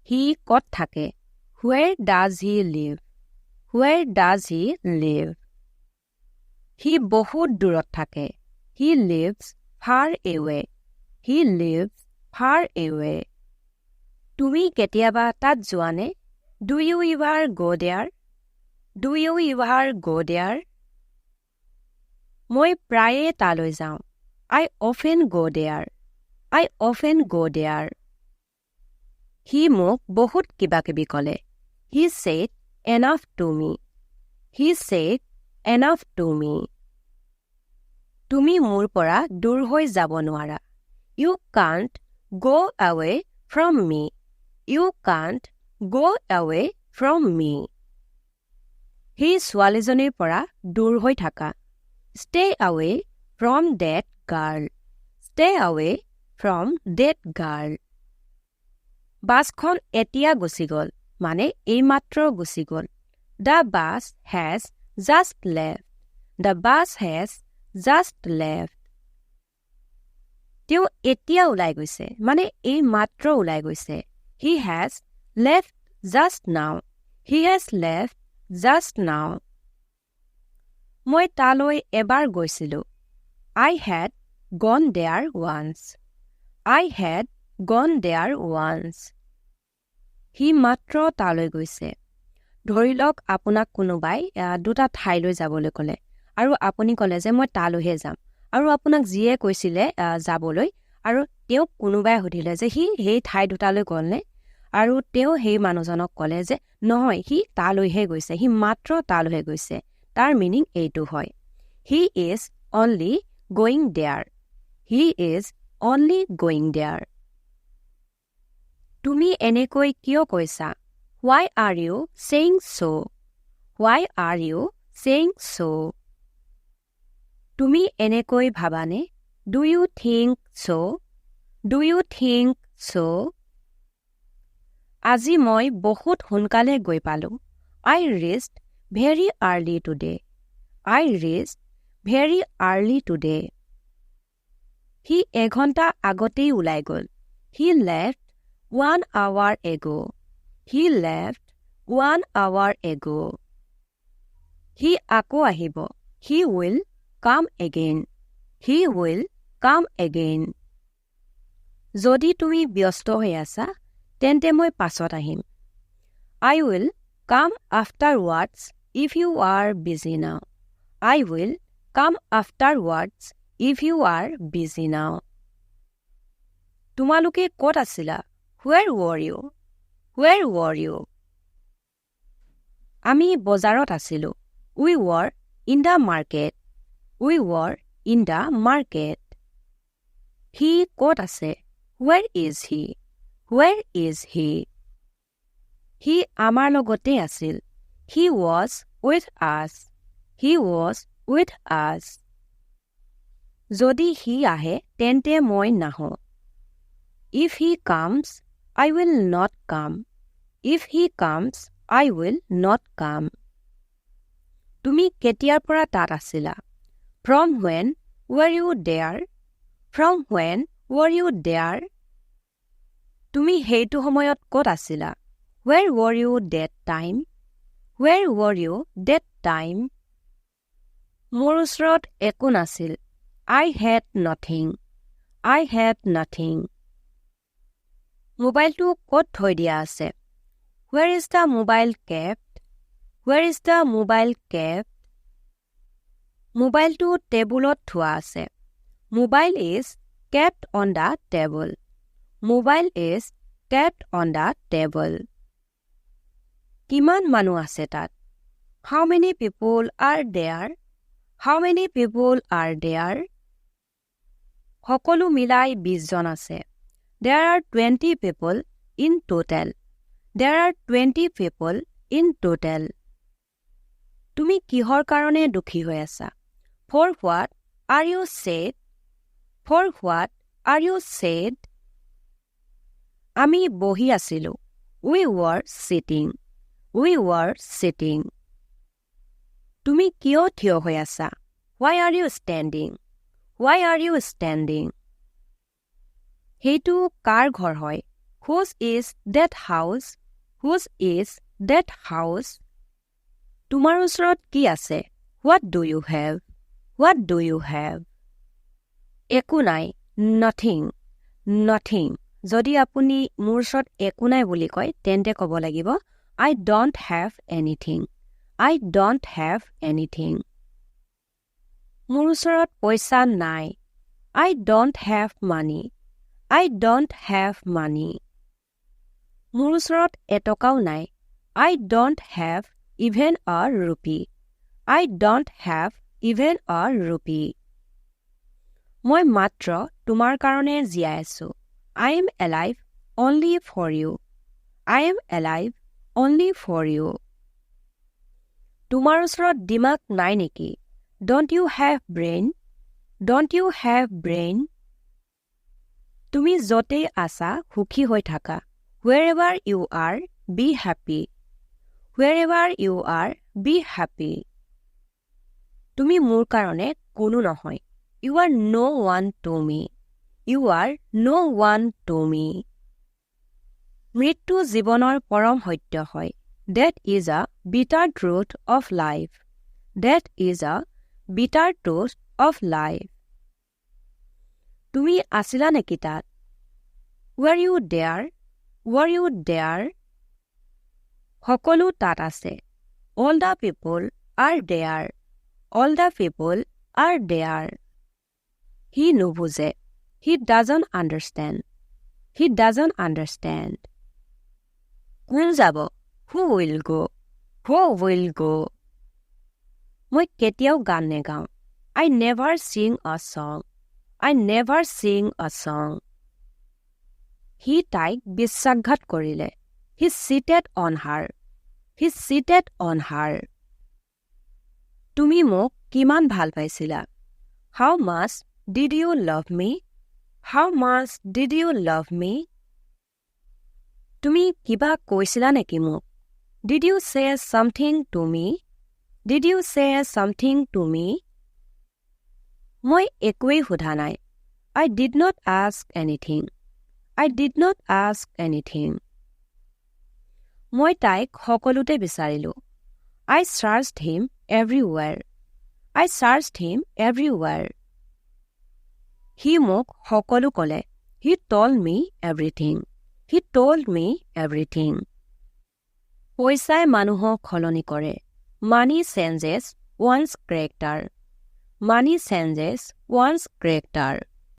He ক'ত থাকে? Where does he live? Where does he live? He বহুত দূৰত থাকে. He lives far away. He lives far away. তুমি কেতিয়াবা তাত যোৱানে? Do you ever go there? Do you ever go there? মই প্ৰায়ে তালৈ যাওঁ. I often go there. I often go there. He মোক বহুত কিবাকিবি ক'লে. He said enough to me. He said enough to me. তুমি মোৰ পৰা দূৰ হৈ যাব নোৱাৰা. You can't go away from me. You can't go away from me. সেই ছোৱালীজনীৰ পৰা দূৰ হৈ থাকা. Stay away from that girl. Stay away from that girl. বাছখন এতিয়া গুচি গ'ল, মানে এইমাত্ৰ গুচি গ'ল. The bus has just left. The bus has just left. তেওঁ এতিয়া ওলাই গৈছে, মানে এইমাত্ৰ ওলাই গৈছে. He has left just now. He has left just now. মই তালৈ এবাৰ গৈছিলো. I had gone there once. I had gone there once. He মাত্ৰ তালৈ গৈছে. ধৰি লওক আপোনাক কোনোবাই দুটা ঠাইলৈ যাবলৈ ক'লে আৰু আপুনি ক'লে যে মই তালৈহে যাম আৰু আপোনাক যিয়ে কৈছিলে যাবলৈ আৰু তেওঁ কোনোবাই সুধিলে যে সি সেই ঠাই দুটালৈ গ'লনে আৰু তেওঁ সেই মানুহজনক ক'লে যে নহয় সি তালৈহে গৈছে, সি মাত্ৰ তালৈহে গৈছে. তাৰ মিনিং এইটো হয়. He is only going there. He is only going there. তুমি এনেকৈ কিয় কৈছা? Why are you saying so? Why are you saying so? তুমি এনেকৈ ভাবানে? Do you think so? Do you think so? আজি মই বহুত সোনকালে গৈ পালো. I reached very early today. I reached very early today. সি এঘণ্টা আগতেই ওলাই গ'ল. He left 1 hour ago. He left 1 hour ago. সি আকৌ আহিব. He will come again. He will come again. যদি তুমি ব্যস্ত হৈ আছা, তেন্তে মই পাছত আহিম. I will come afterwards if you are busy now. I will come afterwards if you are busy now. তোমালোকে ক'ত আছিলা? Where were you? Where were you? আমি বজাৰত আছিলো. We were in the market. We were in the market. He ক'ত আছে? Where is he? Where is he? He আমাৰ লগতে আছিল. He was with us. He was with us. যদি সি আহে, তেন্তে মই নাহোঁ. If he comes, I will not come. If he comes, I will not come. তুমি কেতিয়াৰ পৰা তাত আছিলা? From when were you there? From when were you there? তুমি সেইটো সময়ত ক'ত আছিলা? Where were you that time? Where were you that time? মোৰ ওচৰত একো নাছিল. I had nothing. I had nothing. মোবাইলটো ক'ত থৈ দিয়া আছে? Where is the mobile kept? Where is the mobile kept? মোবাইলটো টেবুলত থোৱা আছে. Mobile is kept on the table. Mobile is kept on the table. কিমান মানুহ আছে তাত? How many people are there? How many people are there? সকলো মিলাই 20 জন আছে. There are 20 people in total. There are 20 people in total. তুমি কিহৰ কাৰণে দুখী হৈ আছা? For what are you sad? For what are you sad? আমি বহি আছিলো. We were sitting. We were sitting. তুমি কিয় থিয় হৈ আছা? Why are you standing? Why are you standing? সেইটো কাৰ ঘৰ হয়? Whose is that house? Whose is that house? তোমাৰ ওচৰত কি আছে? What do you have? What do you have? একো নাই, nothing, nothing. যদি আপুনি মোৰ ওচৰত একো নাই বুলি কয়, তেন্তে ক'ব লাগিব I don't have anything. I don't have anything. মোৰ ওচৰত পইচা নাই. I don't have money. I don't have money. মোৰ ওচৰত এটকাও নাই. I don't have even a rupee. I don't have even a rupee. মই মাত্ৰ তোমাৰ কাৰণে জীয়াই আছো. I am alive only for you. I am alive only for you. তোমাৰ ওচৰত দিমাগ নাই নেকি? Don't you have brain? Don't you have brain? তুমি য'তেই আছা সুখী হৈ থাকা. Wherever you are, be happy. Wherever you are, be happy. তুমি মোৰ কাৰণে কোনো নহয়. You are no one to me. You are no one to me. মৃত্যু জীৱনৰ পৰম সত্য হয়. That is a bitter truth of life. That is a bitter truth of life. তুমি আছিলা নেকি তাত? Were you there? Were you there? সকলো তাত আছে. All the people are there. All the people are there. He নুবুজে. He doesn't understand. He doesn't understand. কোন যাব? Who will go? Who will go? মই কেতিয়াও গান নেগাওঁ. I never sing a song. I never sing a song. He তাইক বিশ্বাসঘাত কৰিলে. He cheated on her. He cheated on her. তুমি মোক কিমান ভাল পাইছিলা? How much did you love me? How much did you love me? তুমি কিবা কৈছিলা নেকি মোক? Did you say something to me? Did you say something to me? মই একোৱেই সোধা নাই. I did not ask anything. I did not ask anything. মই তাইক সকলোতে বিচাৰিলো. I searched him everywhere. I searched him everywhere. He মোক সকলো ক'লে. He told me everything. He told me everything. পইচাই মানুহক সলনি কৰে. Money changes one's character. Money changes one's character.